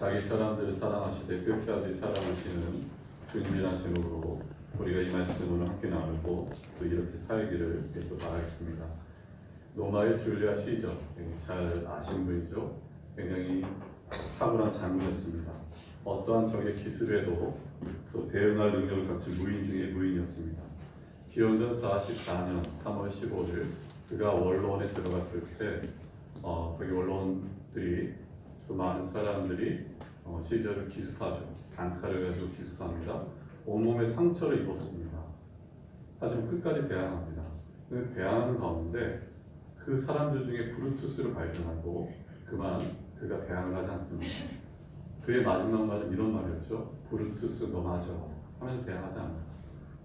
자기 사람들을 사랑하시되 끝까지 사랑하시는 주님이라는 제목으로 우리가 이 말씀을 함께 나누고 또 이렇게 살기를 또 바라겠습니다. 로마의 줄리아 시저, 잘 아시는 분이죠. 굉장히 탁월한 장군이었습니다. 어떠한 적의 기술에도 또 대응할 능력을 갖춘 무인 중의 무인이었습니다. 기원전 44년 3월 15일 그가 원로원에 들어갔을 때 거기 원로원들이 또 많은 사람들이 시저를 기습하죠. 단칼을 가지고 기습합니다. 온몸에 상처를 입었습니다. 하지만 끝까지 대항합니다. 그 대항하는 가운데 그 사람들 중에 브루투스를 발견하고 그만 그가 대항을 하지 않습니다. 그의 마지막 말은 이런 말이었죠. 브루투스 너 맞아 하면서 대항하지 않아요.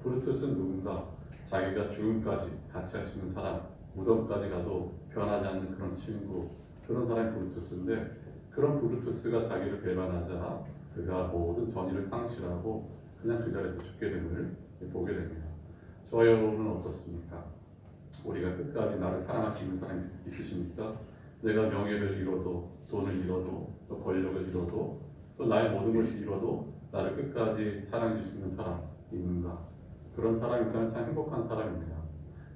브루투스는 누군가 자기가 죽음까지 같이 할 수 있는 사람, 무덤까지 가도 변하지 않는 그런 친구, 그런 사람이 브루투스인데 그런 브루투스가 자기를 배반하자 그가 모든 전의를 상실하고 그냥 그 자리에서 죽게 됨을 보게 됩니다. 저와 여러분은 어떻습니까? 우리가 끝까지 나를 사랑하시는 사람이 있으십니까? 내가 명예를 잃어도, 돈을 잃어도, 또 권력을 잃어도, 또 나의 모든 것이 잃어도 나를 끝까지 사랑해 주시는 사람 있는가? 그런 사람이 있다면 참 행복한 사람입니다.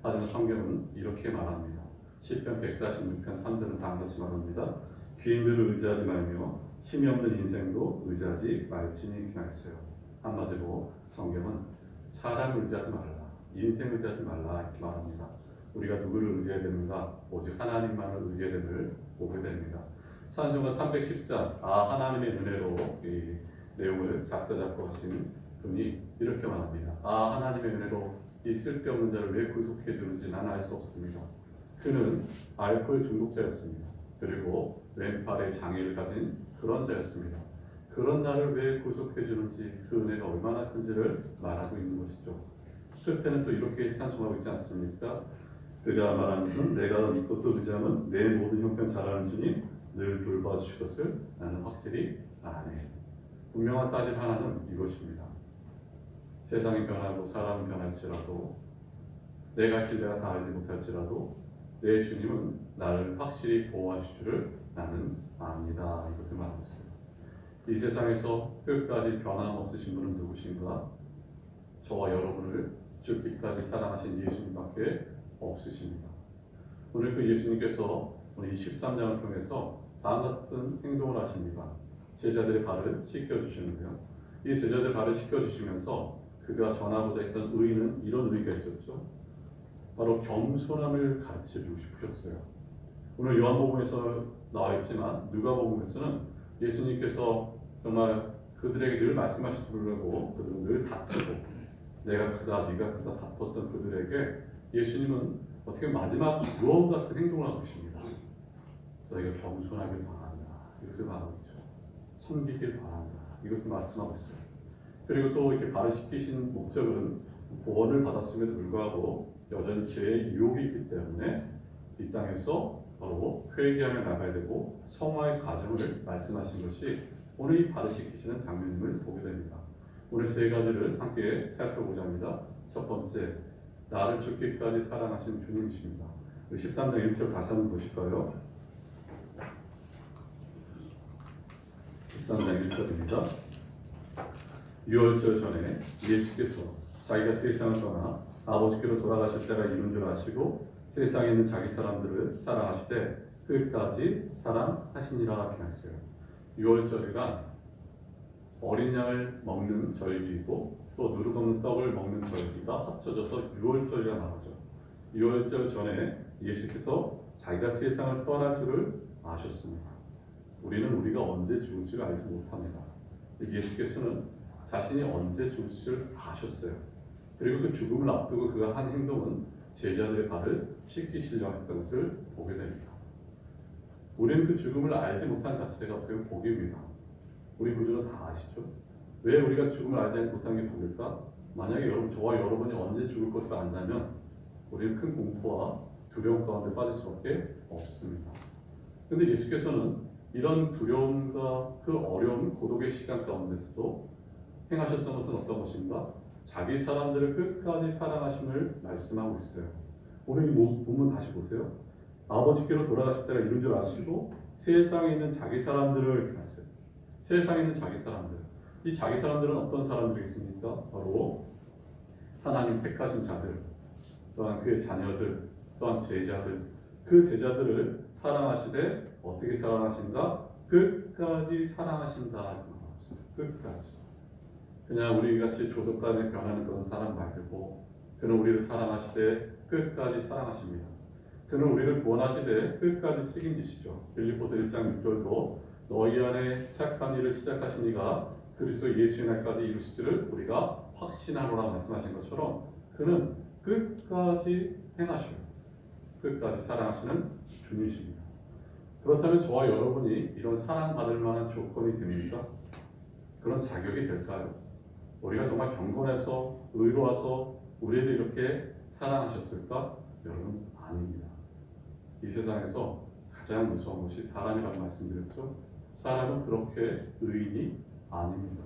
하지만 성경은 이렇게 말합니다. 시편 146편 3절은 다음같이 말합니다. 귀인들을 의지하지 말며 힘이 없는 인생도 의지하지 말지니 이렇게 하였어요. 한마디로 성경은 사람을 의지하지 말라, 인생 의지하지 말라 이렇게 말합니다. 우리가 누구를 의지해야 되는가? 오직 하나님만을 의지해야 됨을 보게 됩니다. 찬송가 310장 하나님의 은혜로 이 내용을 작사 작곡하신 분이 이렇게 말합니다. 하나님의 은혜로 이 쓸데없는 자를 왜 구속해 주는지 나는 알 수 없습니다. 그는 알코올 중독자였습니다. 그리고 왼팔에 장애를 가진 그런 자였습니다. 그런 나를 왜 구속해 주는지 그 은혜가 얼마나 큰지를 말하고 있는 것이죠. 끝에는 또 이렇게 찬송하고 있지 않습니까? 그가 말하면서 내가 믿고 의지하면 내 모든 형편 잘하는 주님 늘 돌봐주실 것을 나는 확실히 아네. 분명한 사실 하나는 이것입니다. 세상이 변하고 사람은 변할지라도 내가 길 내가 다 알지 못할지라도 내 주님은 나를 확실히 보호하실 줄을 나는 압니다. 이것을 말하고 있습니다. 이 세상에서 끝까지 변함없으신 분은 누구신가? 저와 여러분을 죽기까지 사랑하신 예수님밖에 없으십니다. 오늘 그 예수님께서 오늘 이 13장을 통해서 다음 같은 행동을 하십니다. 제자들의 발을 씻겨주시는데요. 이 제자들의 발을 씻겨주시면서 그가 전하고자 했던 의의는 이런 의의가 있었죠. 바로 겸손함을 가르쳐 주고 싶으셨어요. 오늘 요한복음에서 나와 있지만 누가복음에서는 예수님께서 정말 그들에게 늘 말씀하시려고 그들은 늘 다투고 내가 크다 네가 크다 다퉜던 그들에게 예수님은 어떻게 마지막 유언 같은 행동을 하고 계십니다. 너희가 겸손하길 바란다. 이것을 말하고 있죠. 섬기길 바란다. 이것을 말씀하고 있어요. 그리고 또 이렇게 발을 씻기신 목적은 구원을 받았음에도 불구하고 여전히 죄의 유혹이 있기 때문에 이 땅에서 바로 회개하며 나가야 되고 성화의 과정을 말씀하신 것이 오늘 이 발을 씻기시는 장면임을 보게 됩니다. 오늘 세 가지를 함께 살펴보자 합니다. 첫 번째, 나를 죽기까지 사랑하시는 주님이십니다. 13장 1절 다시 한번 보실까요? 13장 1절입니다. 유월절 전에 예수께서 자기가 세상을 떠나 아버지께로 돌아가실 때가 이른 줄 아시고 세상에 있는 자기 사람들을 사랑하시되 끝까지 사랑하시니라 이렇게 하셨어요. 유월절이란 어린 양을 먹는 절기이고 또 누룩 없는 떡을 먹는 절기가 합쳐져서 유월절이라 말하죠. 유월절 전에 예수께서 자기가 세상을 떠날 줄을 아셨습니다. 우리가 언제 죽을지를 알지 못합니다. 예수께서는 자신이 언제 죽을지를 아셨어요. 그리고 그 죽음을 앞두고 그가 한 행동은 제자들의 발을 씻기시려 했던 것을 보게 됩니다. 우리는 그 죽음을 알지 못한 자체가 어떻게 보면 복입니다. 우리 구주는 다 아시죠? 왜 우리가 죽음을 알지 못한 게 복일까? 만약에 저와 여러분이 언제 죽을 것을 안다면 우리는 큰 공포와 두려움 가운데 빠질 수밖에 없습니다. 그런데 예수께서는 이런 두려움과 그 어려운 고독의 시간 가운데서도 행하셨던 것은 어떤 것인가? 자기 사람들을 끝까지 사랑하심을 말씀하고 있어요. 오늘 이 본문 다시 보세요. 아버지께로 돌아가실 때가 이른 줄 아시고 세상에 있는 자기 사람들을 이렇게 하셨어요. 세상에 있는 자기 사람들. 이 자기 사람들은 어떤 사람들이겠습니까? 바로 하나님 택하신 자들, 또한 그의 자녀들, 또한 제자들. 그 제자들을 사랑하시되 어떻게 사랑하신다? 끝까지 사랑하신다. 끝까지. 그냥 우리같이 조속간에 변하는 그런 사랑 말고 그는 우리를 사랑하시되 끝까지 사랑하십니다. 그는 우리를 구원하시되 끝까지 책임지시죠. 빌립보서 1장 6절도 너희 안에 착한 일을 시작하신 이가 그리스도 예수의 날까지 이루시기를 우리가 확신하노라 말씀하신 것처럼 그는 끝까지 행하셔요. 끝까지 사랑하시는 주님이십니다. 그렇다면 저와 여러분이 이런 사랑받을 만한 조건이 됩니까? 그런 자격이 될까요? 우리가 정말 경건해서 의로워서 우리를 이렇게 사랑하셨을까? 여러분, 아닙니다. 이 세상에서 가장 무서운 것이 사람이라고 말씀드렸죠. 사람은 그렇게 의인이 아닙니다.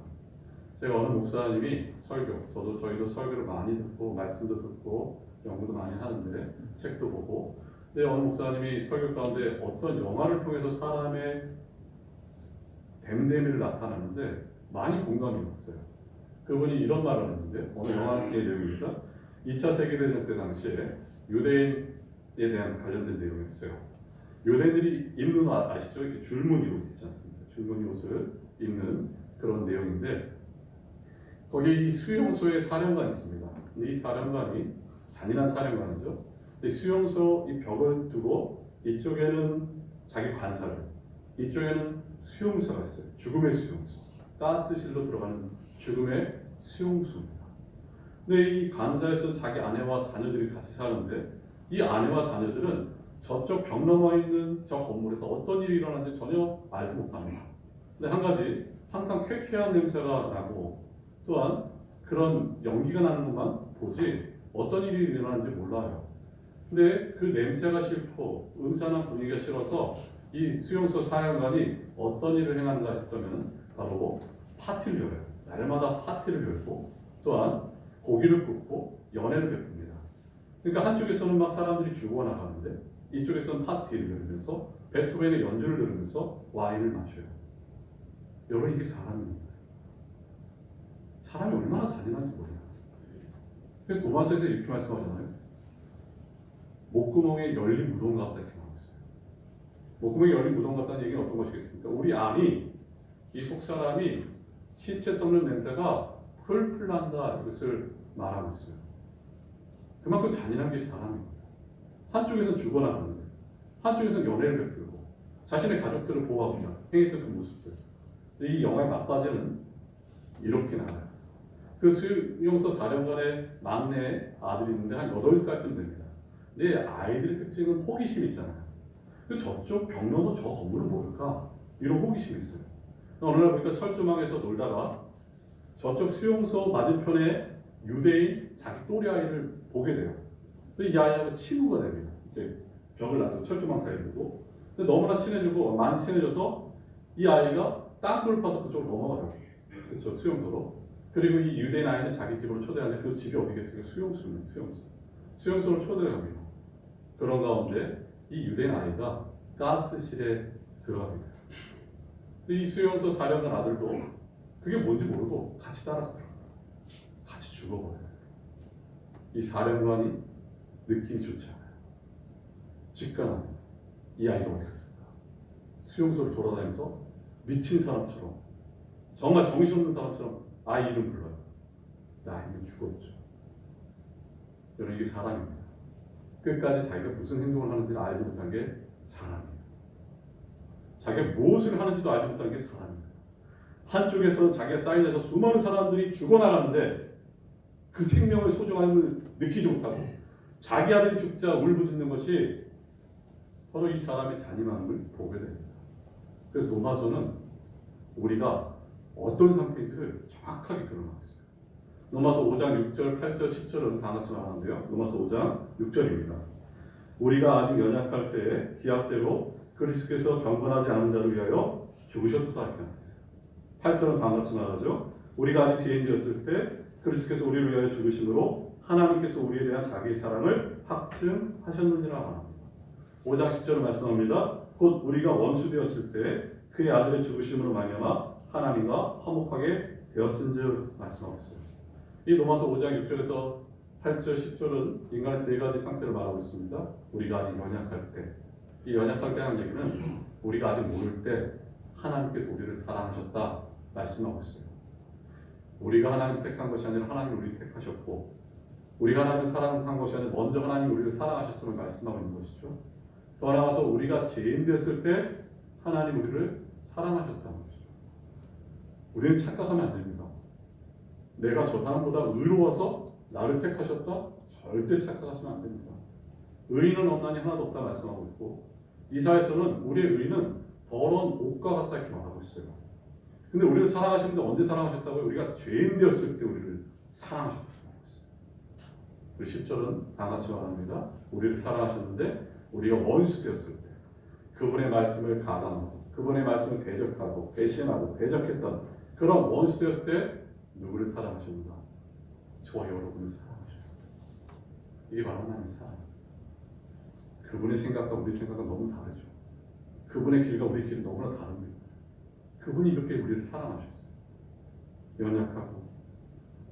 제가 어느 목사님이 저희도 설교를 많이 듣고 말씀도 듣고 연구도 많이 하는데 책도 보고, 근데 어느 목사님이 설교 가운데 어떤 영화를 통해서 사람의 됨됨이를 나타내는데 많이 공감이 갔어요. 그분이 이런 말을 했는데, 어느 영화의 내용입니다. 2차 세계대전 때 당시에 유대인에 대한 관련된 내용이었어요. 유대인들이 입는 옷 아시죠? 이렇게 줄무늬 옷 있지 않습니까? 줄무늬 옷을 입는 그런 내용인데, 거기 이 수용소에 사령관이 있습니다. 이 사령관이 잔인한 사령관이죠. 수용소 이 벽을 두고 이쪽에는 자기 관사를, 이쪽에는 수용소가 있어요. 죽음의 수용소. 가스실로 들어가는 죽음의 수용소입니다. 근데 이 관사에서 자기 아내와 자녀들이 같이 사는데, 이 아내와 자녀들은 저쪽 벽 너머에 있는 저 건물에서 어떤 일이 일어나는지 전혀 알지 못합니다. 근데 한 가지, 항상 쾌쾌한 냄새가 나고 또한 그런 연기가 나는 것만 보지 어떤 일이 일어나는지 몰라요. 근데 그 냄새가 싫고 음산한 분위기가 싫어서 이 수용소 사령관이 어떤 일을 행하는가 했다면 바로 파티를 열어요. 날마다 파티를 열고 또한 고기를 굽고 연회를 베풉니다. 그러니까 한쪽에서는 막 사람들이 죽어나가는데 이쪽에서는 파티를 열면서 베토벤의 연주를 들으면서 와인을 마셔요. 여러분, 이게 사람입니다. 사람이 얼마나 잔인한지 몰라요. 그래서 로마서에서 이렇게 말씀하잖아요. 목구멍에 열린 무덤 같다 이렇게 나오고 있어요. 목구멍에 열린 무덤 같다는 얘기는 어떤 것이겠습니까? 우리 안이, 이 속사람이 신체 썩는 냄새가 풀풀 난다, 이것을 말하고 있어요. 그만큼 잔인한 게 사람입니다. 한쪽에서는 죽어나가는데 한쪽에서는 연애를 베풀고 자신의 가족들을 보호하고자 행했던 그 모습들. 이 영화의 막바지는 이렇게 나와요. 그 수용소 사령관의 막내 아들이 있는데 한 8살쯤 됩니다. 근데 아이들의 특징은 호기심이 있잖아요. 그 저쪽 벽 넘어 저 건물은 뭘까? 이런 호기심이 있어요. 어느 날 보니까 철조망에서 놀다가 저쪽 수용소 맞은편에 유대인 자기 또래 아이를 보게 돼요. 이 아이하고 친구가 됩니다. 이렇게 벽을 놔두고 철조망 사이에 두고. 근데 너무나 친해지고 많이 친해져서 이 아이가 땅굴을 파서 그쪽으로 넘어가요. 그쪽 수용소로. 그리고 이 유대인 아이는 자기 집으로 초대하는데 그 집이 어디겠어요? 수용소입니다. 수용소로 초대를 합니다. 그런 가운데 이 유대인 아이가 가스실에 들어갑니다. 이 수용소 사령관 아들도 그게 뭔지 모르고 같이 따라가더라고요. 같이 죽어버려요. 이 사령관이 느낌이 좋지 않아요. 직관합니다. 이 아이가 어디 갔을까? 수용소를 돌아다니면서 미친 사람처럼, 정말 정신없는 사람처럼 아이 이름 불러요. 아이는 죽었죠. 여러분, 이게 사람입니다. 끝까지 자기가 무슨 행동을 하는지를 알지 못한 게 사람이에요. 자기가 무엇을 하는지도 알지 못한 게 사람입니다. 한쪽에서는 자기가 사인해서 수많은 사람들이 죽어나가는데 그 생명의 소중함을 느끼지 못하고 자기 아들이 죽자 울부짖는 것이 바로 이 사람의 잔인함을 보게 됩니다. 그래서 로마서는 우리가 어떤 상태인지를 정확하게 드러나고 있어요. 로마서 5장 6절, 8절, 10절은 다 같이 말하는데요. 로마서 5장 6절입니다. 우리가 아직 연약할 때에 기약대로 그리스도께서 경건하지 않은 자를 위하여 죽으셨다 이렇게 하고 있어요. 8절은 다 같이 말하죠. 우리가 아직 죄인이었을 때 그리스도께서 우리를 위하여 죽으심으로 하나님께서 우리에 대한 자기의 사랑을 확증하셨느니라 말합니다. 5장 10절을 말씀합니다. 곧 우리가 원수 되었을 때 그의 아들의 죽으심으로 말미암아 하나님과 화목하게 되었은즉 말씀하고 있어요. 이 로마서 5장 6절에서 8절, 10절은 인간의 세 가지 상태를 말하고 있습니다. 우리가 아직 연약할 때, 이 연약할 때 하는 얘기는 우리가 아직 모를 때 하나님께서 우리를 사랑하셨다 말씀하고 있어요. 우리가 하나님을 택한 것이 아니라 하나님이 우리를 택하셨고, 우리가 하나님을 사랑한 것이 아니라 먼저 하나님이 우리를 사랑하셨음을 말씀하고 있는 것이죠. 더 나아가서 우리가 죄인 되었을 때 하나님 우리를 사랑하셨다는 것이죠. 우리는 착각하면 안 됩니다. 내가 저 사람보다 의로워서 나를 택하셨다? 절대 착각하시면 안 됩니다. 의인은 없나니 하나도 없다 말씀하고 있고, 이사야서는 우리의 의인은 더러운 옷과 같다 이렇게 말하고 있어요. 근데 우리를 사랑하시는데 언제 사랑하셨다고요? 우리가 죄인 되었을 때 우리를 사랑하셨다고 말하고 있어요. 그리고 10절은 다 같이 말합니다. 우리를 사랑하셨는데 우리가 원수 되었을 때 그분의 말씀을 가담하고 그분의 말씀을 대적하고 배신하고 대적했던 그런 원수 되었을 때 누구를 사랑하셨는가? 저와 여러분을 사랑하셨습니다. 이게 바로 하나님의 사랑. 그분의 생각과 우리 생각은 너무 다르죠. 그분의 길과 우리의 길은 너무나 다릅니다. 그분이 이렇게 우리를 사랑하셨어요. 연약하고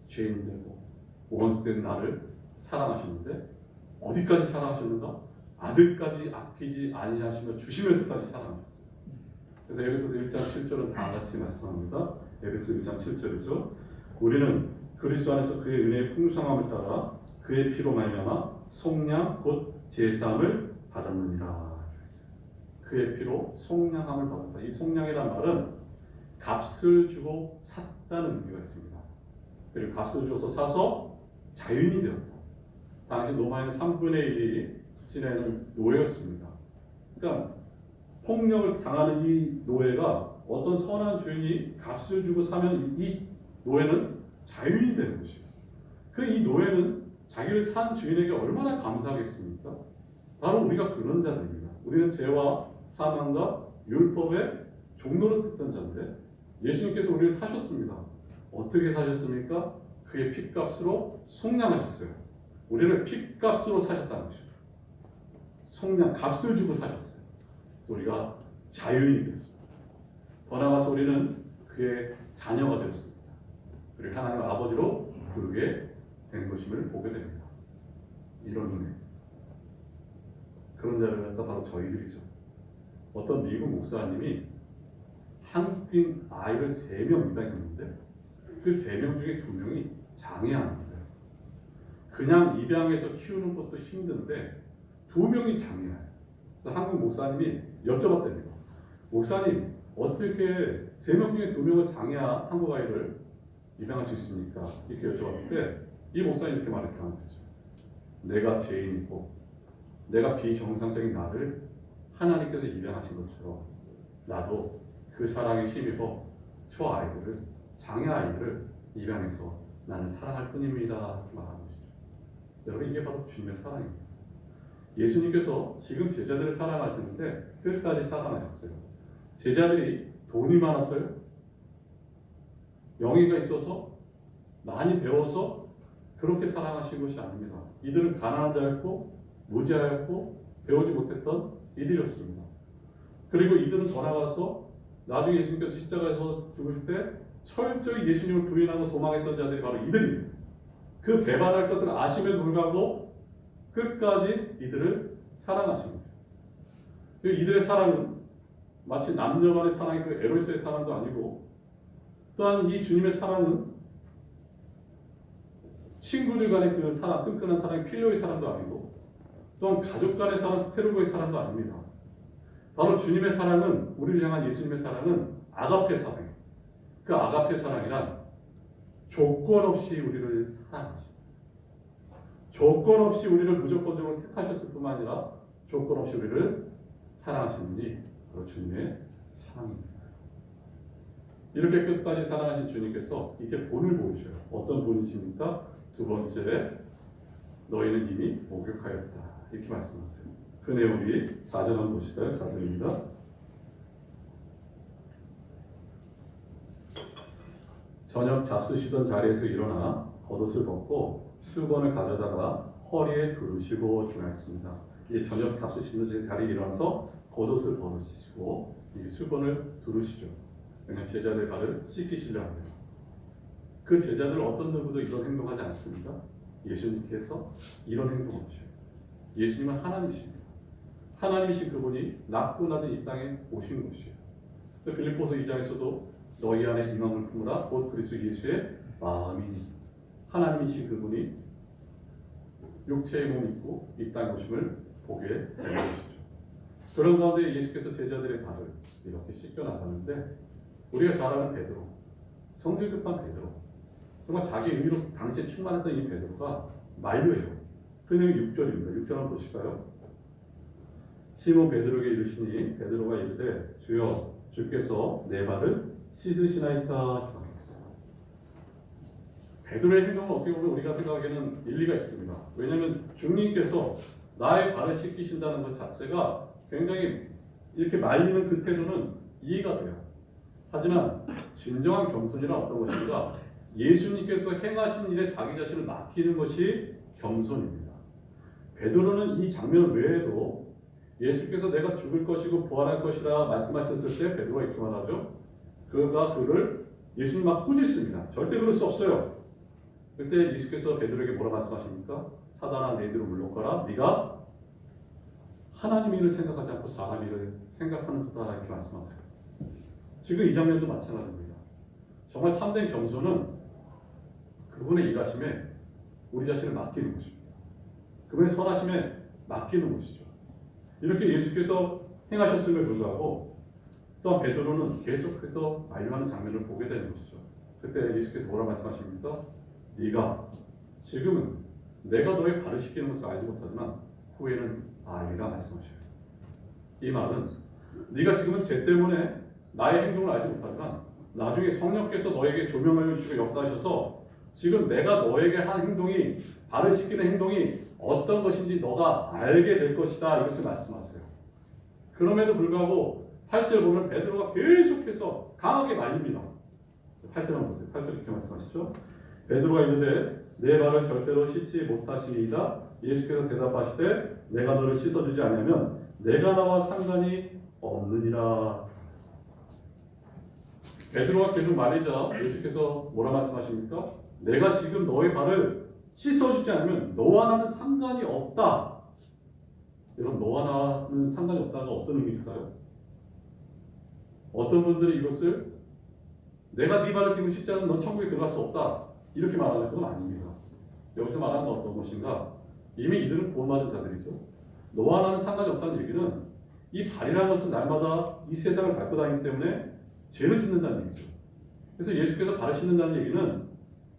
죄인되고 원수된 나를 사랑하셨는데 어디까지 사랑하셨는가? 아들까지 아끼지 아니하시며 주시면서까지 사랑하셨어요. 그래서 에베소서 1장 7절은 다 같이 말씀합니다. 에베소 1장 7절이죠. 우리는 그리스도 안에서 그의 은혜의 풍성함을 따라 그의 피로 말미암아 속량 곧 제사함을 받았느니라. 그의 피로 속량함을 받았다. 이 속량이란 말은 값을 주고 샀다는 의미가 있습니다. 그리고 값을 줘서 사서 자유인이 되었다. 당시 로마에는 3분의 1이 지내는 노예였습니다. 그러니까 폭력을 당하는 이 노예가 어떤 선한 주인이 값을 주고 사면 이 노예는 자유인이 되는 것이에요. 그 이 노예는 자기를 산 주인에게 얼마나 감사하겠습니까? 바로 우리가 그런 자들입니다. 우리는 죄와 사망과 율법의 종로를 듣던 자인데 예수님께서 우리를 사셨습니다. 어떻게 사셨습니까? 그의 핏값으로 속량하셨어요. 우리를 핏값으로 사셨다는 것입니다. 속량, 값을 주고 사셨어요. 우리가 자유인이 됐습니다. 더 나아가서 우리는 그의 자녀가 되었습니다. 그리고 하나님 아버지로 부르게 된 것임을 보게 됩니다. 이런 은혜. 그런 자를 갖다 바로 저희들이죠. 어떤 미국 목사님이 한국인 아이를 3명 입양했는데 그 3명 중에 2명이 장애아입니다. 그냥 입양해서 키우는 것도 힘든데 2명이 장애아예요. 그래서 한국 목사님이 여쭤봤답니다. 목사님, 어떻게 3명 중에 2명은 장애아 한국 아이를 입양할 수 있습니까? 이렇게 여쭤봤을 때 이 목사님이 이렇게 말했다는 거죠. 내가 죄인이고 내가 비정상적인 나를 하나님께서 입양하신 것처럼 나도 그 사랑에 힘입어 저 아이들을, 장애 아이들을 입양해서 나는 사랑할 뿐입니다. 이렇게 말하는 것이죠. 여러분, 이게 바로 주님의 사랑입니다. 예수님께서 지금 제자들을 사랑하시는데 끝까지 사랑하셨어요. 제자들이 돈이 많았어요? 명예가 있어서? 많이 배워서? 그렇게 사랑하신 것이 아닙니다. 이들은 가난한 자였고 무지하였고 배우지 못했던 이들이었습니다. 그리고 이들은 더 나가서 나중에 예수님께서 십자가에서 죽으실 때 철저히 예수님을 부인하고 도망했던 자들이 바로 이들입니다. 그 배반할 것을 아심에도 불구하고 끝까지 이들을 사랑하십니다. 이들의 사랑은 마치 남녀 간의 사랑이 그 에로스의 사랑도 아니고, 또한 이 주님의 사랑은 친구들 간의 그 사랑, 끈끈한 사랑이 필요의 사랑도 아니고, 또한 가족 간의 사랑, 스테르고의 사랑도 아닙니다. 바로 주님의 사랑은, 우리를 향한 예수님의 사랑은 아가페 사랑이에요. 그 아가페 사랑이란 조건 없이 우리를 사랑하시고, 조건 없이 우리를 무조건적으로 택하셨을 뿐만 아니라 조건 없이 우리를 사랑하시는 분이 바로 주님의 사랑입니다. 이렇게 끝까지 사랑하신 주님께서 이제 본을 보여주셔요. 어떤 본이십니까? 두 번째, 너희는 이미 목욕하였다. 이렇게 말씀하세요. 그 내용이 4절 한번 보실까요? 4절입니다. 저녁 잡수시던 자리에서 일어나 겉옷을 벗고 수건을 가져다가 허리에 두르시고 이렇게 말씀입니다. 이제 저녁 잡수시던 자리에 일어나서 겉옷을 벗으시고 이 수건을 두르시죠. 그냥 제자들 발을 씻기시려 합니다. 그 제자들 어떤 누구도 이런 행동하지 않습니다. 예수님께서 이런 행동을 하셔요. 예수님은 하나님이십니다. 하나님이신 그분이 낮고 낮은 이 땅에 오신 것이에요. 빌립보서 2장에서도 너희 안에 이 마음을 품으라 곧 그리스도 예수의 마음이니, 하나님이신 그분이 육체의 몸 입고 이 땅에 오심을 보게 되는 것이죠. 그런 가운데 예수께서 제자들의 발을 이렇게 씻겨 나가는데, 우리가 잘 아는 베드로, 성질 급한 베드로, 정말 자기 의미로 당시에 충만했던 이 베드로가 만류해요. 그 내용이 6절입니다. 6절 한번 보실까요? 시몬 베드로에게 이르시니 베드로가 이르되 주여 주께서 내 발을 씻으시나이까 기도하겠어요. 베드로의 행동은 어떻게 보면 우리가 생각하기에는 일리가 있습니다. 왜냐하면 주님께서 나의 발을 씻기신다는 것 자체가 굉장히 이렇게 말리는 그 태도는 이해가 돼요. 하지만 진정한 겸손이란 어떤 것인가? 예수님께서 행하신 일에 자기 자신을 맡기는 것이 겸손입니다. 베드로는 이 장면 외에도 예수께서 내가 죽을 것이고 부활할 것이라 말씀하셨을 때 베드로가 이렇게 말하죠. 그가 그를 예수님 막 꾸짖습니다. 절대 그럴 수 없어요. 그때 예수께서 베드로에게 뭐라 말씀하십니까? 사단아 내 뒤로 물러가라. 네가 하나님 일을 생각하지 않고 사람 일을 생각하는 거다 이렇게 말씀하세요. 지금 이 장면도 마찬가지입니다. 정말 참된 겸손은 그분의 일하심에 우리 자신을 맡기는 것입니다. 그분의 선하심에 맡기는 것이죠. 이렇게 예수께서 행하셨음에 불구하고 또한 베드로는 계속해서 만류하는 장면을 보게 되는 것이죠. 그때 예수께서 뭐라 말씀하십니까? 네가 지금은 내가 너의 발을 씻기는 것을 알지 못하지만 후에는 알리라 말씀하셔요. 이 말은 네가 지금은 죄 때문에 나의 행동을 알지 못하지만 나중에 성령께서 너에게 조명을 주시고 역사하셔서 지금 내가 너에게 한 행동이, 발을 씻기는 행동이 어떤 것인지 너가 알게 될 것이다, 이것을 말씀하세요. 그럼에도 불구하고 8절 보면 베드로가 계속해서 강하게 말립니다. 8절 한번 보세요. 8절 이렇게 말씀하시죠. 베드로가 이르되 내 발을 절대로 씻지 못하시니이다. 예수께서 대답하시되 내가 너를 씻어주지 않으면 내가 나와 상관이 없느니라. 베드로가 계속 말리자 예수께서 뭐라 말씀하십니까? 내가 지금 너의 발을 씻어주지 않으면 너와 나는 상관이 없다. 여러분, 너와 나는 상관이 없다가 어떤 의미일까요? 어떤 분들이 이것을 내가 네 발을 지금 씻지 않으면 넌 천국에 들어갈 수 없다 이렇게 말하는 것은 아닙니다. 여기서 말하는 건 어떤 것인가? 이미 이들은 구원받은 자들이죠. 너와 나는 상관이 없다는 얘기는 이 발이라는 것은 날마다 이 세상을 밟고 다니기 때문에 죄를 짓는다는 얘기죠. 그래서 예수께서 발을 씻는다는 얘기는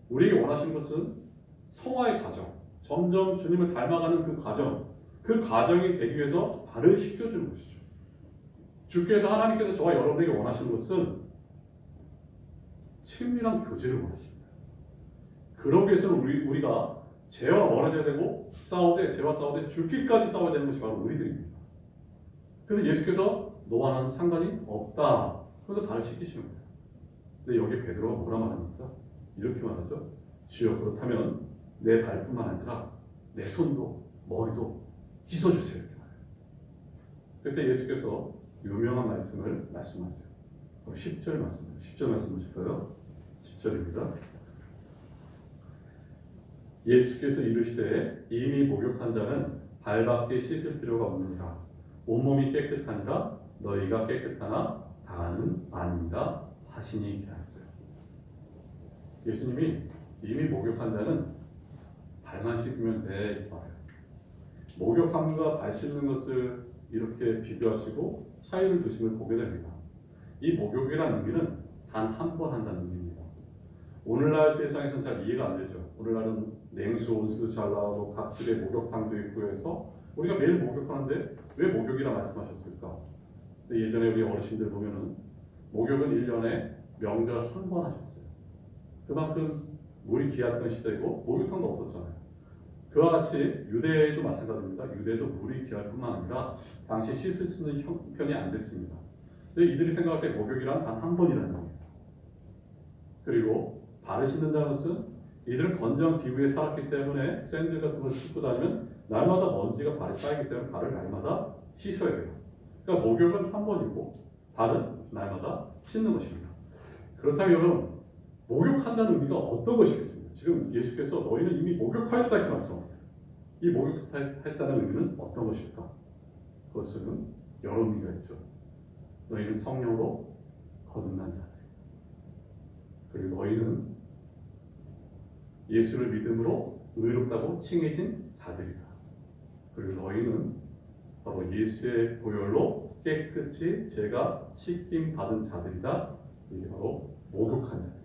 우리에게 원하시는 것은 성화의 과정, 점점 주님을 닮아가는 그 과정, 그 과정이 되기 위해서 발을 씻겨주는 것이죠. 주께서, 하나님께서 저와 여러분에게 원하시는 것은 친밀한 교제를 원하십니다. 그러기 위해서는 우리가 죄와 멀어져야 되고 죄와 싸우되 죽기까지 싸워야 되는 것이 바로 우리들입니다. 그래서 예수께서 너와 나는 상관이 없다. 그래서 발을 씻기시는 거예요. 근데 여기 베드로가 뭐라 말합니까? 이렇게 말하죠. 주여 그렇다면 내 발뿐만 아니라 내 손도 머리도 씻어주세요. 이렇게 말해요. 그때 예수께서 유명한 말씀을 말씀하세요. 10절 말씀입니다. 10절 말씀 보실까요? 10절입니다. 예수께서 이르시되 이미 목욕한 자는 발밖에 씻을 필요가 없느니라. 온몸이 깨끗하니라 너희가 깨끗하나 다는 아니라 하시니 이렇게 하셨어요. 예수님이 이미 목욕한 자는 발만 씻으면 돼 이렇게 말해요. 목욕함과 발 씻는 것을 이렇게 비교하시고 차이를 두심을 보게 됩니다. 이 목욕이라는 의미는 단 한 번 한다는 의미입니다. 오늘날 세상에서는 잘 이해가 안 되죠. 오늘날은 냉수, 온수 잘 나오고 각 집에 목욕탕도 있고 해서 우리가 매일 목욕하는데 왜 목욕이라 말씀하셨을까? 근데 예전에 우리 어르신들 보면은 목욕은 1년에 명절 한 번 하셨어요. 그만큼 물이 귀했던 시대고 목욕탕도 없었잖아요. 그와 같이 유대도 마찬가지입니다. 유대도 물이 귀할 뿐만 아니라 당시 씻을 수 있는 형편이 안 됐습니다. 근데 이들이 생각할 때 목욕이란 단 한 번이라는 겁니다. 그리고 발을 씻는다는 것은 이들은 건조한 기후에 살았기 때문에 샌들 같은 걸 씻고 다니면 날마다 먼지가 발에 쌓이기 때문에 발을 날마다 씻어야 돼요. 그러니까 목욕은 한 번이고 발은 날마다 씻는 것입니다. 그렇다면 여러분, 목욕한다는 의미가 어떤 것이겠습니까? 지금 예수께서 너희는 이미 목욕하였다 이렇게 말씀하셨어요. 이 목욕했다는 의미는 어떤 것일까? 그것은 여러 의미가 있죠. 너희는 성령으로 거듭난 자들, 그리고 너희는 예수를 믿음으로 의롭다고 칭해진 자들이다. 그리고 너희는 바로 예수의 보혈로 깨끗이 죄가 씻김 받은 자들이다. 이게 바로 목욕한 자들.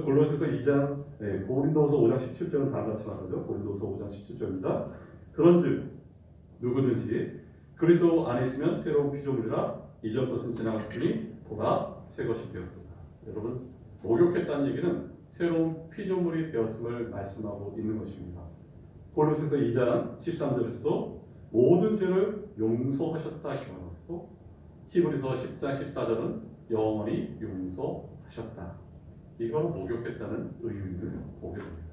골로새서 2장, 고린도후서 5장 17절은 다음과 같이 말하죠. 고린도후서 5장 17절입니다. 그런즉 누구든지 그리스도 안에 있으면 새로운 피조물이라 이전 것은 지나갔으니 보라 새 것이 되었도다. 여러분, 목욕했다는 얘기는 새로운 피조물이 되었음을 말씀하고 있는 것입니다. 골로새서 2장 13절에서도 모든 죄를 용서하셨다 이렇게 말하고, 히브리서 10장 14절은 영원히 용서하셨다. 이걸 목욕했다는 의미를 보게 됩니다.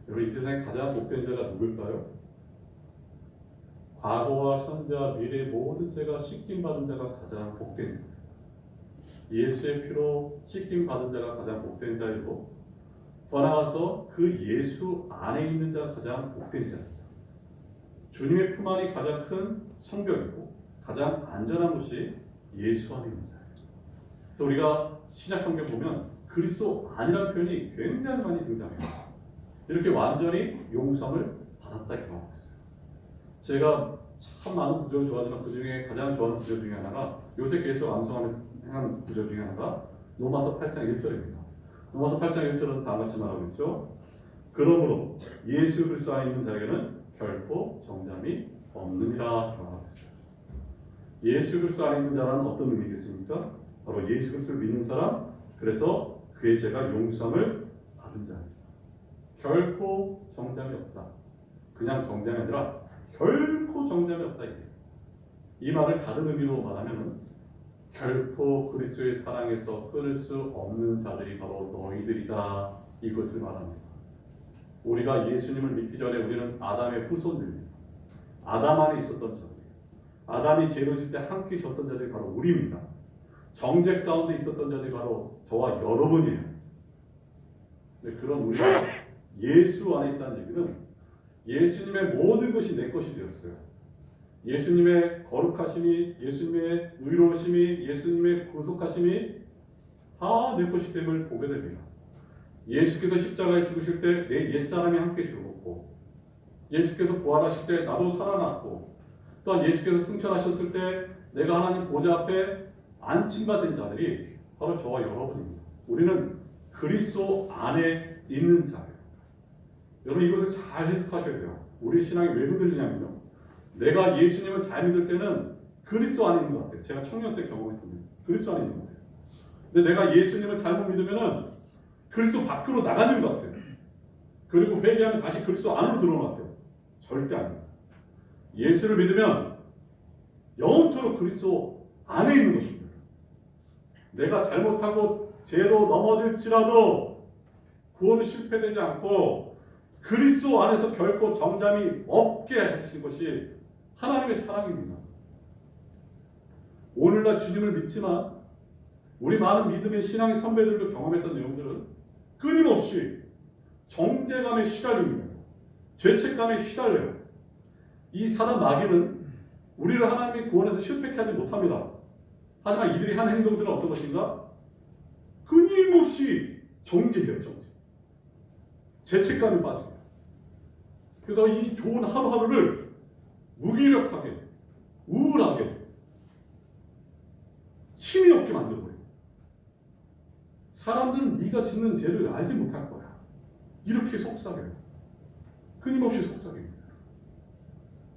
여러분, 이 세상에 가장 복된 자가 누굴까요? 과거와 현재와 미래의 모든 죄가 씻김 받은 자가 가장 복된 자입니다. 예수의 피로 씻김 받은 자가 가장 복된 자이고, 더 나아가서 그 예수 안에 있는 자가 가장 복된 자입니다. 주님의 품 안이 가장 큰 성벽이고 가장 안전한 곳이 예수 안에 있는 자예요. 그래서 우리가 신약 성경 보면 그리스도 안이라는 표현이 굉장히 많이 등장해요. 이렇게 완전히 용서를 받았다 이렇게 말하고 있어요. 제가 참 많은 구절을 좋아하지만 그 중에 가장 좋아하는 구절 중에 하나가, 요새 계속 암송하는 구절 중에 하나가 로마서 8장 1절입니다. 로마서 8장 1절은 다음과 같이 말하고 있죠. 그러므로 예수 그리스도 안에 있는 자에게는 결코 정잠이 없느니라 말하고 있어요. 예수 그리스도 안에 있는 자라는 어떤 의미겠습니까? 바로 예수 그리스도를 믿는 사람, 그래서 그의 죄가 용서함을 받은 자입니다. 결코 정잠이 없다. 그냥 정잠이 아니라 결코 정잠이 없다. 이 말을 다른 의미로 말하면 결코 그리스도의 사랑에서 끊을 수 없는 자들이 바로 너희들이다. 이것을 말합니다. 우리가 예수님을 믿기 전에 우리는 아담의 후손들입니다. 아담 안에 있었던 자들, 아담이 죄를 질 때 함께 졌던 자들이 바로 우리입니다. 정죄 가운데 있었던 자들이 바로 저와 여러분이에요. 그런 우리가 예수 안에 있다는 얘기는 예수님의 모든 것이 내 것이 되었어요. 예수님의 거룩하심이, 예수님의 의로우심이, 예수님의 구속하심이 다 내 것이 됨을 보게 됩니다. 예수께서 십자가에 죽으실 때 내 옛사람이 함께 죽었고, 예수께서 부활하실 때 나도 살아났고, 또한 예수께서 승천하셨을 때 내가 하나님 보좌 앞에 안침받은 자들이 바로 저와 여러분입니다. 우리는 그리스도 안에 있는 자예요. 여러분, 이것을 잘 해석하셔야 돼요. 우리 신앙이 왜 흔들리냐면요, 내가 예수님을 잘 믿을 때는 그리스도 안에 있는 것 같아요. 제가 청년 때 경험했거든요. 그리스도 안에 있는 것 같아요. 근데 내가 예수님을 잘못 믿으면은 그리스도 밖으로 나가는 것 같아요. 그리고 회개하면 다시 그리스도 안으로 들어오는 것 같아요. 절대 아닙니다. 예수를 믿으면 영원토록 그리스도 안에 있는 것입니다. 내가 잘못하고 죄로 넘어질지라도 구원은 실패되지 않고 그리스도 안에서 결코 정잠이 없게 하신 것이 하나님의 사랑입니다. 오늘날 주님을 믿지만 우리 많은 믿음의 신앙의 선배들도 경험했던 내용들은 끊임없이 정죄감에 시달립니다. 죄책감에 시달려요. 이 사단 마귀는 우리를 하나님의 구원에서 실패케 하지 못합니다. 하지만 이들이 한 행동들은 어떤 것인가? 끊임없이 정죄해요. 정죄. 죄책감에 빠집니다. 그래서 이 좋은 하루하루를 무기력하게, 우울하게, 힘이 없게 만들어버려요. 사람들은 네가 짓는 죄를 알지 못할 거야. 이렇게 속삭여요. 끊임없이 속삭입니다.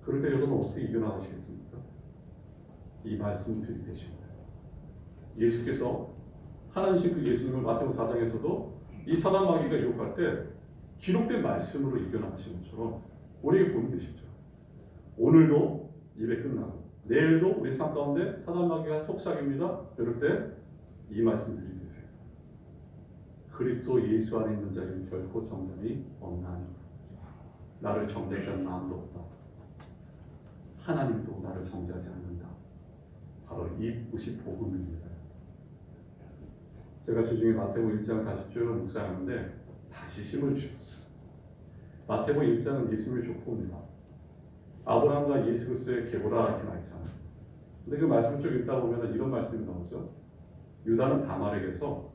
그럴 때 여러분 어떻게 이겨나가시겠습니까? 이 말씀 들이대신 거예요. 예수께서 하나님신 그 예수님을 마태복음 4장에서도 이 사단 마귀가 유혹할 때 기록된 말씀으로 이겨나가신 것처럼 우리에게 보는 것이죠. 오늘도 예배 끝나고 내일도 우리 삶 가운데 사단 마귀가 속삭입니다. 그럴 때 이 말씀 들이대세요. 그리스도 예수 안에 있는 자에게는 결코 정잠이 없나니 나를 정죄하는 마음도 없다. 하나님도 나를 정죄하지 않는다. 바로 이것이 복음입니다. 제가 주중에 마태복음 1장 다시 쭉 묵상하는데 다시 힘을 주셨어요. 마태복음 1장은 예수님의 족보입니다. 아브라함과 예수 그리스도의 계보라 이렇게 말했잖아요. 근데 그 말씀을 쭉 읽다 보면 이런 말씀이 나오죠. 유다는 다말에게서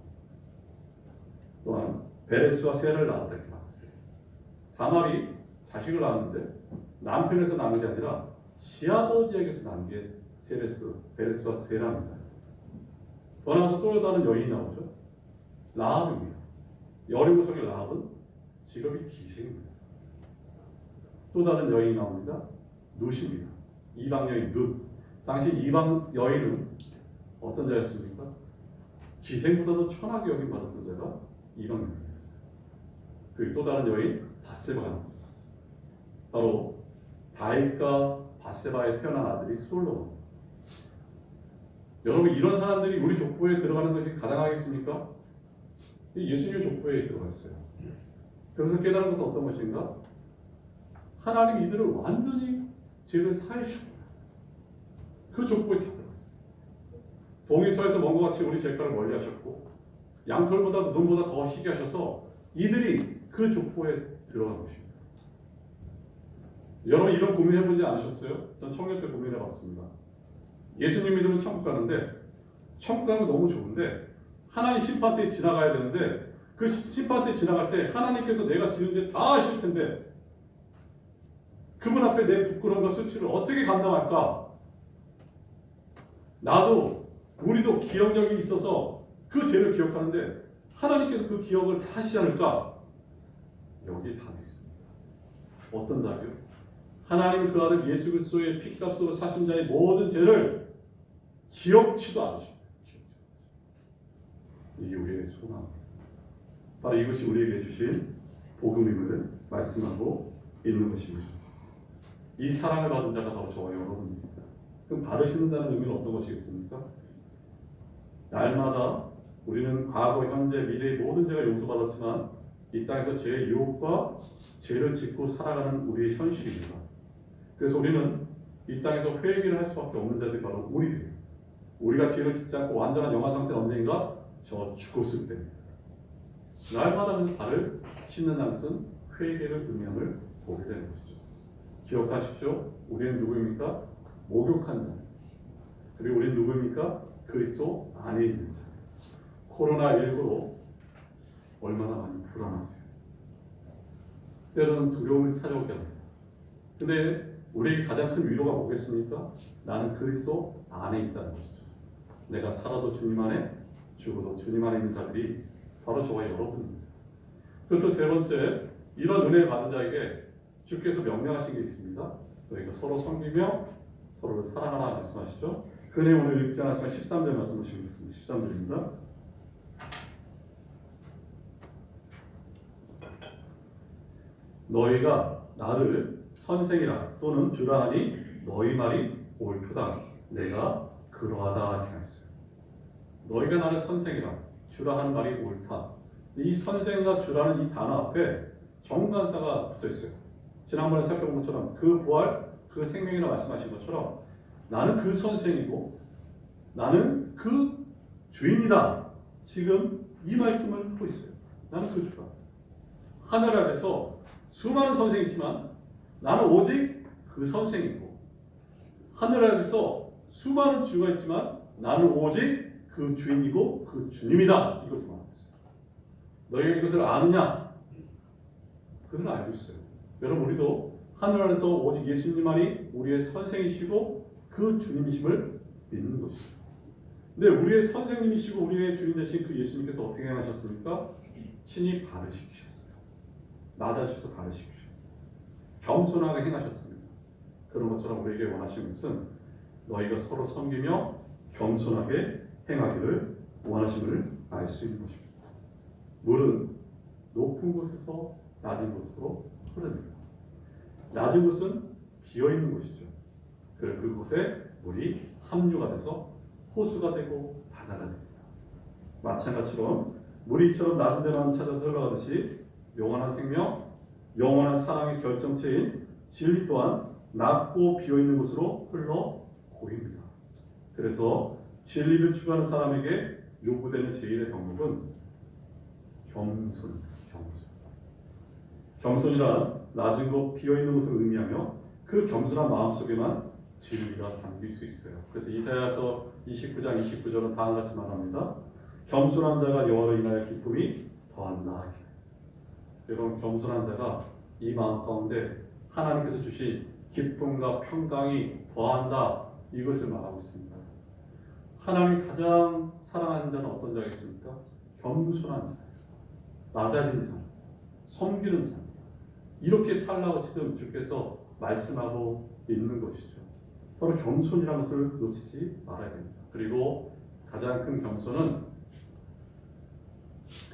또한 베레스와 셀을 낳았다 이렇게 나왔어요. 다말이 자식을 낳았는데 남편에서 낳은 게 아니라 시아버지에게서 낳은 게 베레스와 셀랍니다. 더 나가서 또 다른 여인이 나오죠. 라합입니다. 여리고성의 라합은 직업이 기생입니다. 또 다른 여인이 나옵니다. 룻입니다. 이방 여인 룻. 당시 이방 여인은 어떤 자였습니까? 기생보다도 천하게 여김 받았던 자가 이방 여인이었어요. 그리고 또 다른 여인 바세바가 나옵니다. 바로 다윗과 바세바에 태어난 아들이 솔로몬. 여러분 이런 사람들이 우리 족보에 들어가는 것이 가능하겠습니까? 예수님의 족보에 들어가 있어요. 그래서 깨달은 것은 어떤 것인가? 하나님 이들을 완전히 죄를 사하셨고 그 족보에 다 들어가 있어요. 동이서에서 먼 것 같이 우리 죄가를 멀리 하셨고 양털보다 눈보다 더 희게 하셔서 이들이 그 족보에 들어간 것입니다. 여러분 이런 고민해보지 않으셨어요? 전 청년 때 고민해봤습니다. 예수님 믿으면 천국 가는데 천국 가는 거 너무 좋은데 하나님 심판 때 지나가야 되는데 그 심판 때 지나갈 때 하나님께서 내가 지은 죄 다 아실 텐데 그분 앞에 내 부끄러움과 수치를 어떻게 감당할까? 나도 우리도 기억력이 있어서 그 죄를 기억하는데 하나님께서 그 기억을 다 하시지 않을까? 여기에 답이 있습니다. 어떤 답이요? 하나님 그 아들 예수 그리스도의 피값으로 사신 자의 모든 죄를 기억치도 않으십니다. 이게 우리의 소망. 바로 이것이 우리에게 주신 복음임을 말씀하고 있는 것입니다. 이 사랑을 받은 자가 바로 저와 여러분입니다. 그럼 발을 씻는다는 의미는 어떤 것이겠습니까? 날마다 우리는 과거, 현재, 미래의 모든 죄가 용서받았지만 이 땅에서 죄의 유혹과 죄를 짓고 살아가는 우리의 현실입니다. 그래서 우리는 이 땅에서 회개를 할 수밖에 없는 자들이 바로 우리들이에요. 우리가 죄를 짓지 않고 완전한 영화 상태는 언젠가 저 죽었을 때입니다. 날마다 그 발을 씻는다는 것은 회개를 의미함을 보게 되는 것이죠. 기억하십시오. 우리는 누구입니까? 목욕한 자. 그리고 우리는 누구입니까? 그리스도 안에 있는 자. 코로나19로 얼마나 많이 불안하세요. 때로는 두려움을 찾아오게 합니다. 근데 우리에게 가장 큰 위로가 뭐겠습니까? 나는 그리스도 안에 있다는 것이죠. 내가 살아도 주님 안에, 죽어도 주님 안에 있는 자들이 바로 저와 여러분입니다. 그것도 세 번째, 이런 은혜 받은 자에게 주께서 명령하신 게 있습니다. 너희가 서로 섬기며 서로를 사랑하라 말씀하시죠. 그 내용 오늘 읽지 않았지만 13절 말씀 보시겠습니다. 13절입니다. 너희가 나를 선생이라 또는 주라 하니 너희 말이 옳도다. 내가 그러하다 이렇게 했어요. 너희가 나를 선생이라 주라 하는 말이 옳다. 이 선생과 주라는 이 단어 앞에 정관사가 붙어 있어요. 지난번에 살펴본 것처럼 그 부활, 그 생명이라 말씀하신 것처럼 나는 그 선생이고 나는 그 주인이다. 지금 이 말씀을 하고 있어요. 나는 그 주다. 하늘 아래서 수많은 선생이 있지만 나는 오직 그 선생이고 하늘 아래서 수많은 주가 있지만 나는 오직 그 주인이고 그 주님이다. 이것을 말하고 있어요. 너희가 이것을 아느냐? 그들은 알고 있어요. 여러분 우리도 하늘 안에서 오직 예수님만이 우리의 선생이시고 그 주님이심을 믿는 것이죠. 근데 우리의 선생님이시고 우리의 주님 되신 그 예수님께서 어떻게 하셨습니까? 친히 발을 씻기셨어요. 낮아지셔서 발을 씻기셨어요. 겸손하게 행하셨습니다. 그런 것처럼 우리에게 원하시는 것은 너희가 서로 섬기며 겸손하게 행하기를 원하심을 알 수 있는 것입니다. 물은 높은 곳에서 낮은 곳으로 흐릅니다. 낮은 곳은 비어있는 곳이죠. 그리고 그곳에 물이 함유가 돼서 호수가 되고 바다가 됩니다. 마찬가지로 물이 이처럼 낮은 데만 찾아서 흘러가듯이 영원한 생명, 영원한 사랑의 결정체인 진리 또한 낮고 비어있는 곳으로 흘러 고입니다. 그래서 진리를 추구하는 사람에게 요구되는 제1의 덕목은 겸손입니다. 겸손이란 낮은 것, 비어있는 것을 의미하며 그 겸손한 마음속에만 진리가 담길 수 있어요. 그래서 이사야서 29장 29절은 다음과 같이 말합니다. 겸손한 자가 여호와로 인하여 기쁨이 더한다. 여러분, 겸손한 자가 이 마음 가운데 하나님께서 주신 기쁨과 평강이 더한다, 이것을 말하고 있습니다. 하나님이 가장 사랑하는 자는 어떤 자겠습니까? 겸손한 자예요. 낮아진 자, 섬기는 자. 이렇게 살라고 지금 주께서 말씀하고 있는 것이죠. 바로 겸손이라는 것을 놓치지 말아야 됩니다. 그리고 가장 큰 겸손은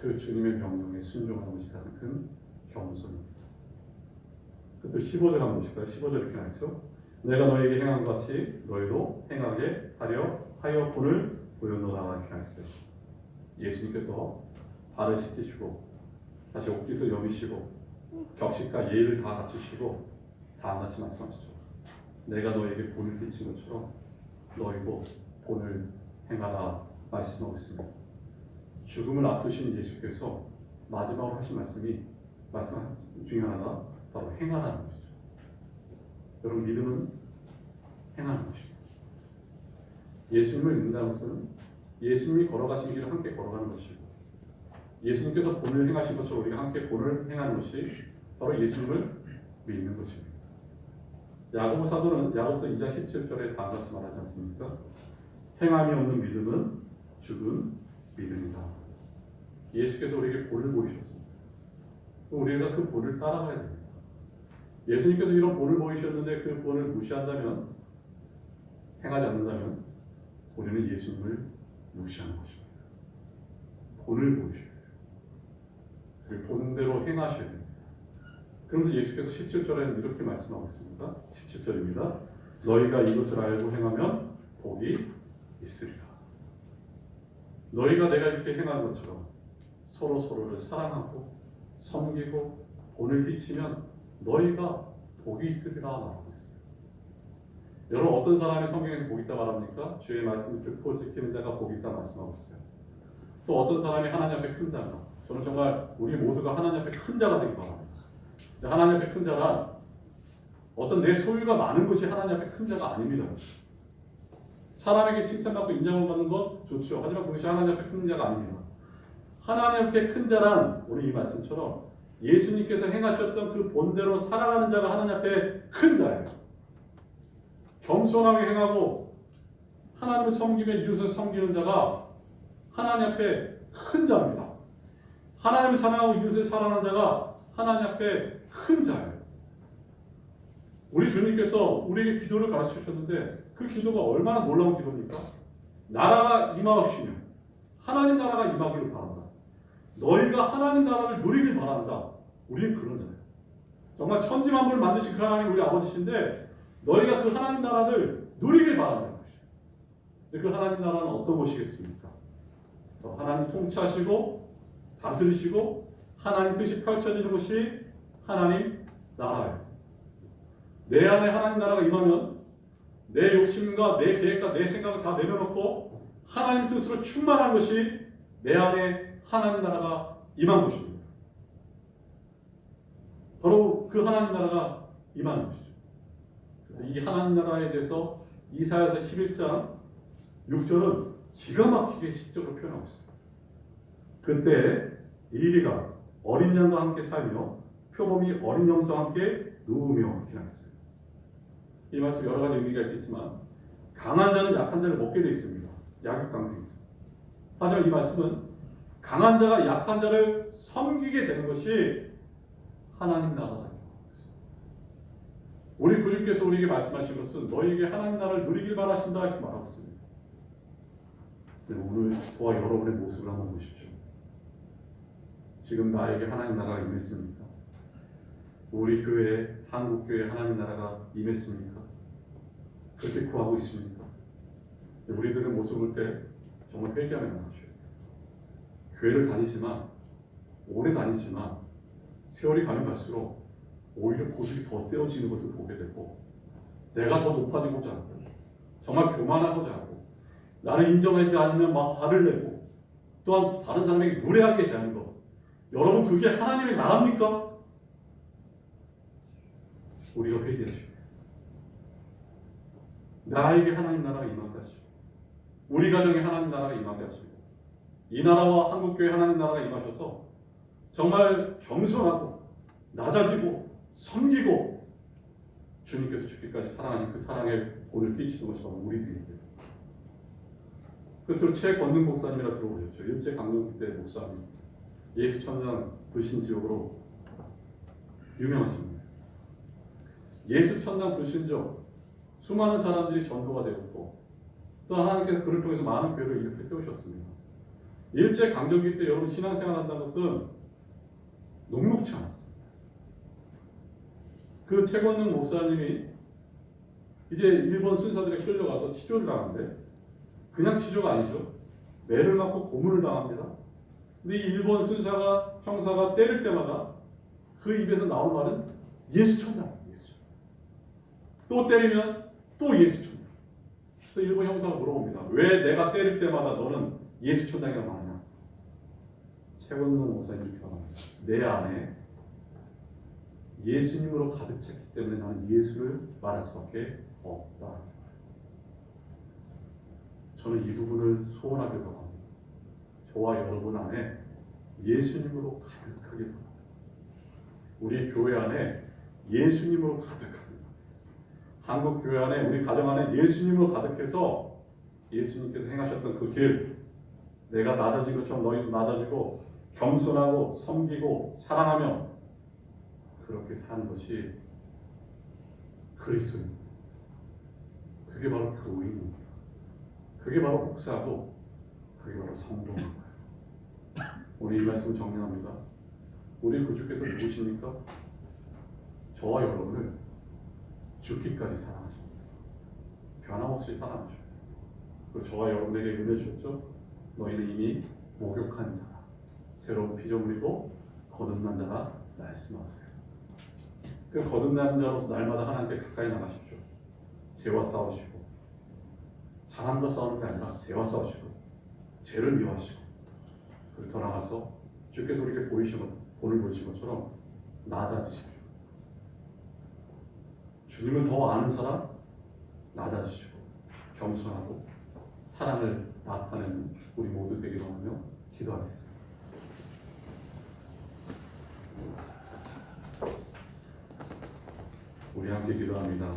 그 주님의 명령에 순종하는 것이 가장 큰 겸손입니다. 그것도 15절 한번 보실까요? 15절 이렇게 나있죠. 내가 너에게 행한 것 같이 너희도 행하게 하여 본을 보여놓으라, 이렇게 하셨어요. 예수님께서 발을 씻기시고 다시 옷깃을 여미시고 격식과 예의를 다 갖추시고 다음같이 말씀하시죠. 내가 너에게 본을 비친 것처럼 너희도 본을 행하라 말씀하고 있습니다. 죽음을 앞두신 예수께서 마지막으로 하신 말씀 중에 하나가 바로 행하라는 것이죠. 여러분, 믿음은 행하는 것입니다. 예수님을 믿는다는 것은 예수님이 걸어가신 길을 함께 걸어가는 것이고, 예수님께서 본을 행하신 것처럼 우리가 함께 본을 행하는 것이 바로 예수님을 믿는 것입니다. 야고보 사도는 야고보서 2장 17절에 다음과 같이 말하지 않습니까? 행함이 없는 믿음은 죽은 믿음이다. 예수께서 우리에게 본을 보이셨습니다. 우리가 그 본을 따라가야 됩니다. 예수님께서 이런 본을 보이셨는데 그 본을 무시한다면, 행하지 않는다면 우리는 예수님을 무시하는 것입니다. 본을 보이셔야 돼요. 그 본대로 행하셔야 됩니다. 그러면서 예수께서 17절에는 이렇게 말씀하고 있습니다. 17절입니다. 너희가 이것을 알고 행하면 복이 있으리라. 너희가 내가 이렇게 행한 것처럼 서로를 사랑하고 섬기고 본을 비치면 너희가 복이 있으리라 말하고 있어요. 여러분, 어떤 사람이 성경에 복이 있다 말합니까? 주의 말씀을 듣고 지키는 자가 복이 있다 말씀하고 있어요. 또 어떤 사람이 하나님 앞에 큰 자가, 저는 정말 우리 모두가 하나님 앞에 큰 자가 되기 바랍니다. 하나님 앞에 큰 자란 어떤 내 소유가 많은 것이 하나님 앞에 큰 자가 아닙니다. 사람에게 칭찬받고 인정을 받는 건 좋죠. 하지만 그것이 하나님 앞에 큰 자가 아닙니다. 하나님 앞에 큰 자란 오늘 이 말씀처럼 예수님께서 행하셨던 그 본대로 살아가는 자가 하나님 앞에 큰 자예요. 겸손하게 행하고 하나님을 섬기며 이웃을 섬기는 자가 하나님 앞에 큰 자입니다. 하나님을 사랑하고 이웃을 사랑하는 자가 하나님 앞에 큰 자예요. 우리 주님께서 우리에게 기도를 가르쳐 주셨는데 그 기도가 얼마나 놀라운 기도입니까? 나라가 임하옵시며 하나님 나라가 임하기를 바란다. 너희가 하나님 나라를 누리길 바란다. 우리는 그런 자예요. 정말 천지만물을 만드신 그 하나님 우리 아버지신데 너희가 그 하나님 나라를 누리길 바란다는 것이죠. 근데 그 하나님 나라는 어떤 것이겠습니까? 하나님 통치하시고 다스리시고 하나님 뜻이 펼쳐지는 것이 하나님 나라예요. 내 안에 하나님 나라가 임하면 내 욕심과 내 계획과 내 생각을 다 내려놓고 하나님 뜻으로 충만한 것이 내 안에 하나님 나라가 임한 것입니다. 바로 그 하나님 나라가 임하는 것이죠. 그래서 이 하나님 나라에 대해서 이사야서 11장 6절은 기가 막히게 시적으로 표현하고 있어요. 그때 이리가 어린 양과 함께 살며 표범이 어린 염소와 함께 누우며 이렇게 나왔어요. 이 말씀 여러 가지 의미가 있겠지만 강한 자는 약한 자를 먹게 되어 있습니다. 약육강생이죠. 하지만 이 말씀은 강한 자가 약한 자를 섬기게 되는 것이 하나님 나라다. 우리 구주께서 우리에게 말씀하신 것은 너희에게 하나님 나라를 누리길 바라신다 이렇게 말하고 있습니다. 오늘 저와 여러분의 모습을 한번 보십시오. 지금 나에게 하나님 나라가 임했습니까? 우리 교회에, 한국교회에 하나님 나라가 임했습니까? 그렇게 구하고 있습니까? 우리들의 모습을 볼 때 정말 회개하며 나가셔야 돼요. 교회를 다니지만, 오래 다니지만 세월이 가면 갈수록 오히려 고집이 더 세워지는 것을 보게 되고 내가 더 높아지고자 하고 정말 교만하고자 하고 나를 인정하지 않으면 막 화를 내고 또한 다른 사람에게 무례하게 대하는 것. 여러분 그게 하나님의 나라입니까? 우리가 회개하시고 나에게 하나님 나라가 임하게 하시고 우리 가정에 하나님 나라가 임하게 하시고 이 나라와 한국교회 하나님 나라가 임하셔서 정말 겸손하고 낮아지고 섬기고 주님께서 죽기까지 사랑하신 그 사랑의 본을 끼치는 것이 바로 우리들이에요. 끝으로 최권능 목사님이라 들어보셨죠? 일제 강점기 때 목사님, 예수천당 불신지옥으로 유명하십니다. 예수천당 불신지옥, 수많은 사람들이 전도가 되었고 또 하나님께서 그를 통해서 많은 교회를 이렇게 세우셨습니다. 일제 강점기 때 여러분 신앙생활 한다는 것은 녹록치 않았습니다. 그 최권능 목사님이 이제 일본 순사들에 끌려가서 치료를 당하는데 그냥 치료가 아니죠. 매를 맞고 고문을 당합니다. 근데 이 일본 순사가 형사가 때릴 때마다 그 입에서 나온 말은 예수천당, 예수천당. 또 때리면 또 예수천당. 그래서 일본 형사가 물어봅니다. 왜 내가 때릴 때마다 너는 예수천당이라고 말하냐? 최권능 목사님이 이렇게 말합니다. 내 안에 예수님으로 가득 찼기 때문에 나는 예수를 말할 수밖에 없다. 저는 이 부분을 소원하기를 바랍니다. 저와 여러분 안에 예수님으로 가득하게 바랍니다. 우리 교회 안에 예수님으로 가득합니다. 한국 교회 안에 우리 가정 안에 예수님으로 가득해서 예수님께서 행하셨던 그 길, 내가 낮아진 것처럼 너희도 낮아지고 겸손하고 섬기고 사랑하며 그렇게 사는 것이 그리스도입니다. 그게 바로 교회입니다. 그게 바로 목사고 그게 바로 성도입니다. 오늘 이 말씀 정리합니다. 우리 구주께서 누구십니까? 저와 여러분을 죽기까지 사랑하십니다. 변함없이 사랑하십니다. 그리고 저와 여러분에게 은혜 주셨죠? 너희는 이미 목욕한 자라, 새로운 피조물이고 거듭난 자라 말씀하세요. 그 거듭난 자로서 날마다 하나님께 가까이 나가십시오. 죄와 싸우시고 사람과 싸우는 게 아니라 죄와 싸우시고 죄를 미워하시고 그리고 더 나아가서 주께서 우리에게 본을 보이신 것처럼 낮아지십시오. 주님을 더 아는 사람 낮아지시고 겸손하고 사랑을 나타내는 우리 모두 되기를 원하며 기도하겠습니다. 우리 함께 기도합니다.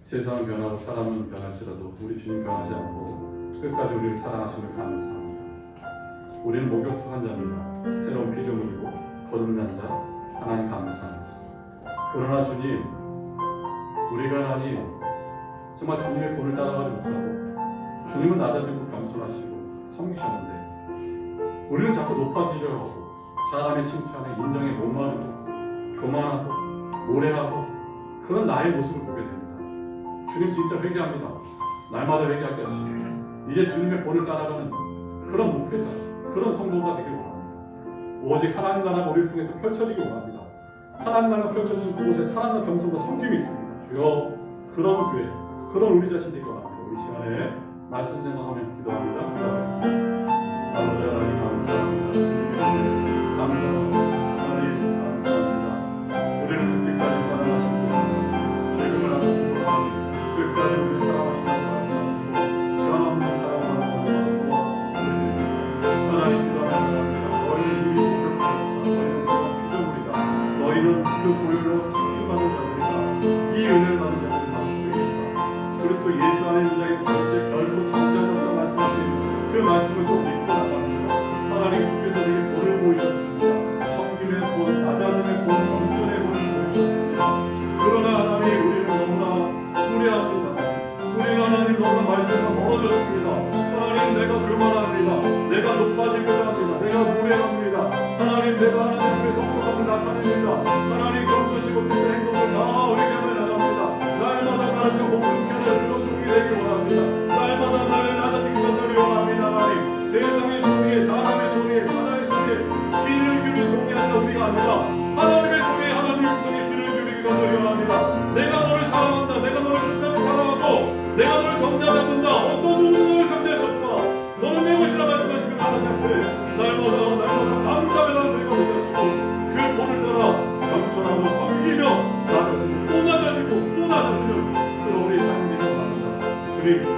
세상은 변하고 사람은 변할지라도 우리 주님 변하지 않고 끝까지 우리를 사랑하시는 감사합니다. 우리는 목욕한 자입니다. 새로운 피조물이고 거듭난 자 하나님 감사합니다. 그러나 주님, 우리가 하나님 정말 주님의 본을 따라가지 못하고 주님은 낮아지고 겸손하시고 섬기셨는데 우리는 자꾸 높아지려 하고 사람의 칭찬에 인정에 목마르고 교만하고 노래하고 그런 나의 모습을 보게 됩니다. 주님 진짜 회개합니다. 날마다 회개하게 하시고 이제 주님의 본을 따라가는 그런 목회자, 그런 성도가 되길 원합니다. 오직 하나님 나라가 우리를 통해서 펼쳐지길 원합니다. 하나님 나라가 펼쳐지는 그곳에 사랑과 겸손과 섬김이 있습니다. 주여 그런 교회, 그런 우리 자신 되길 원합니다. 우리 시간에 말씀 생각하며 기도합니다. 기도하겠습니다. 아버지 하나님 감사합니다. 감사합니다. 하나님 감사합니다. 우리를 죽기까지 사랑하시고 지금은 하나님 끝까지 우리를 사랑하시고 말씀하시고 변함없는 사랑을 하는 것을 소원드립니다. 하나님 기도합니다. 너희는 이미 목욕하였다. 너희는 새로운 피조물이다. 너희는 그 보혈로 씻김받은 자들이다. 이 은혜를 받은 자들이 바로 저희이다. 그리스도 예수 안에 있는 자에게 번째 결코 정죄함이 없다 말씀하신 그 말씀을 또 믿고 나갑니다. 하나님 주께서 우리에게 본을 보이셨습니다. 섬김의 본, 낮아짐의 본, 겸손의 본을 보이셨습니다. 그러나 하나님 우리는 너무나 무례합니다. 우리는 하나님 너무나 말씀과 멀어졌습니다. 하나님 내가 교만합니다. 내가 높아지고자 합니다. 내가 무례합니다. 하나님 내가 하나님의 성숙함을 나타냅니다. 하나님 겸손치 못했던 행동을 다 회개하며 나갑니다. 날마다 나를 저 목숨케 하는 그런 종이 되길 원합니다. 날마다 나를 낮아지게 만들기 원합니다. 하나님 세상의 소리에 사람의 소리에 사나의 소리에 귀를 기울인 종이 아니라 우리가 아니라 하나님의 소리에 하나님의 음성에 귀를 기울이기 원합니다. 내가 너를 사랑한다. 내가 너를 끝까지 사랑하고 내가 너를 정죄하지 않는다. 어떤 누구도 너를 정죄할 수 없어. 너는 내 것이라 말씀하시고 하나님 앞에 날마다 감사의 나라 드리고 되겠소. 그 본을 따라 겸손하고 섬기며 낮아지고 또 낮아지고 또 낮아지는 그런 우리 삶이 되는 겁니다. 주님